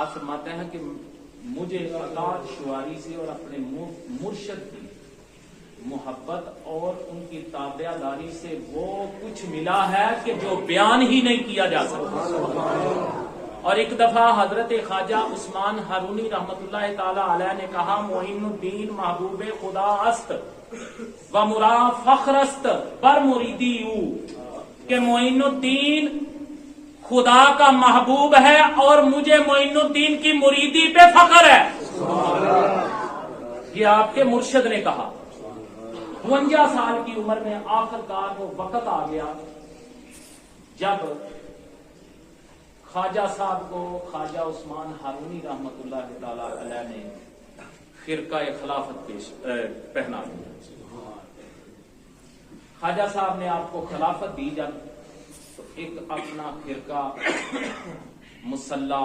آپ فرماتے ہیں کہ مجھے اطاعت شواری سے اور اپنے مرشد کی محبت اور ان کی تابع داری سے وہ کچھ ملا ہے کہ جو بیان ہی نہیں کیا جا سکتا. اور ایک دفعہ حضرت خواجہ عثمان ہارونی رحمت اللہ تعالی علیہ نے کہا معین الدین محبوب خدا است و مرا فخر است بر مریدی او، کہ معین الدین خدا کا محبوب ہے اور مجھے معین الدین کی مریدی پہ فخر ہے. یہ آپ کے مرشد نے کہا. 52 سال کی عمر میں آخر کار وہ وقت آ گیا جب خواجہ صاحب کو خواجہ عثمان ہارونی رحمت اللہ تعالی علیہ نے خرقہ خلافت پہنا دیا. خواجہ صاحب نے آپ کو خلافت دی جب تو ایک اپنا خرقہ مسلح